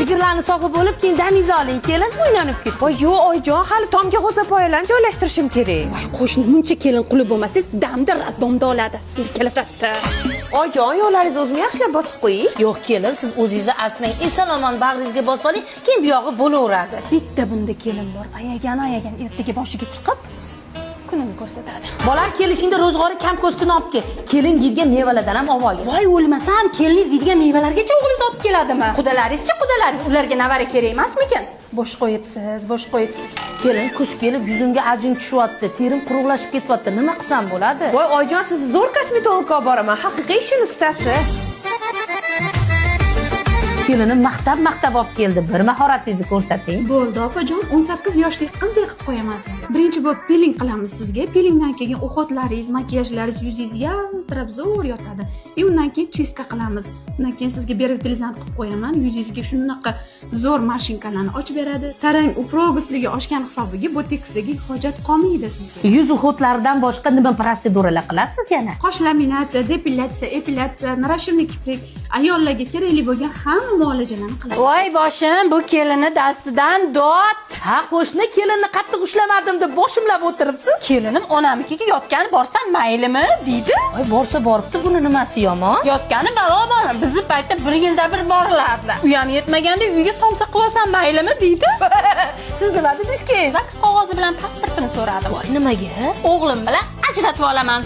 Sigirlarni sog'ib bo'lib, keyin damingizni oling, kelin o'ynanib ket. Voy, yo'q, oyijon, hali tomga g'o'zapoyalarni joylashtirishim kerak. Voy, qo'shni muncha kelin qulib bo'lmasangiz, damda raddomda oladi. Kelachasda. Oyijon, yo'llaringizni o'zim yaxshilab bosib qo'ying. Yo'q, kelin, siz o'zingizni aslang, eson-omon bag'ringizga bosib oling, keyin bu yog'i bo'laveradi. Bitta bunda kelin bor. Ayagan ertaga boshiga chiqib kunini ko'rsatadi. Bolam kelishingda ro'zg'ori kam ko'stini olib kel. Kelin yeydigan mevalardan ham olib olgin. Voy, o'lmasam, keliningiz yeydigan mevalargacha o'g'lingiz olib keladimi? Qudalaringiz-chi, qudalaringiz ularga navara kerak emasmikin? Bo'sh qo'yibsiz, bo'sh qo'yibsiz. Kelin, kuz kelib yuzimga ajin tushyapti, terim quruqlashib ketyapti. Nima qilsam bo'ladi? Voy, oyijon, sizni zo'r kosmetologga olib boraman. Haqiqiy ishning ustasi. Kelinim maktab olib keldi. Bir mahoratingizni ko'rsating. Bo'ldi, opajon, 18 yoshlik qizdek qilib qo'yaman sizga. Birinchi bo'lib peeling qilamiz sizga. Peelingdan keyin o'xotlaringiz, makiyajlaringiz yuzingiz yaltirab zo'r yotadi. Undan keyin chestka qilamiz. Undan keyin sizga bervitilizant qilib qo'yaman. Yuzingizga shunaqa zo'r mashinkalarni ochib beradi. Tarang uprogisligi oshgan hisobiga boteksligi hojat qolmaydi sizga. Yuz uxotlaridan boshqa nima protseduralar qilasiz yana? Qosh laminatsiya, depilatsiya, epilatsiya, narashimli kiprik, ayollarga kerakli bo'lgan hamma muolajalarni qiladi. Voy boshim, bu kelini dastidan dod. Ha, qo'shni kelinni qattiq ushlamadim deb boshimlab o'tiribsiz. Kelinim onamnikiga yotgani borsam maylimi deydi. Voy, borsa boribdi, buni nimasi yomon? Yotgani balobar. Bizni paytda bir yilda bir borilardi. Uyam yetmaganda uyga somsa qilasan maylimi deydi. Siz nima dedingiz-ki? Zaks qog'ozi bilan pasportini so'radim. Voy, nimaga? O'g'lim bilan ajratib olaman.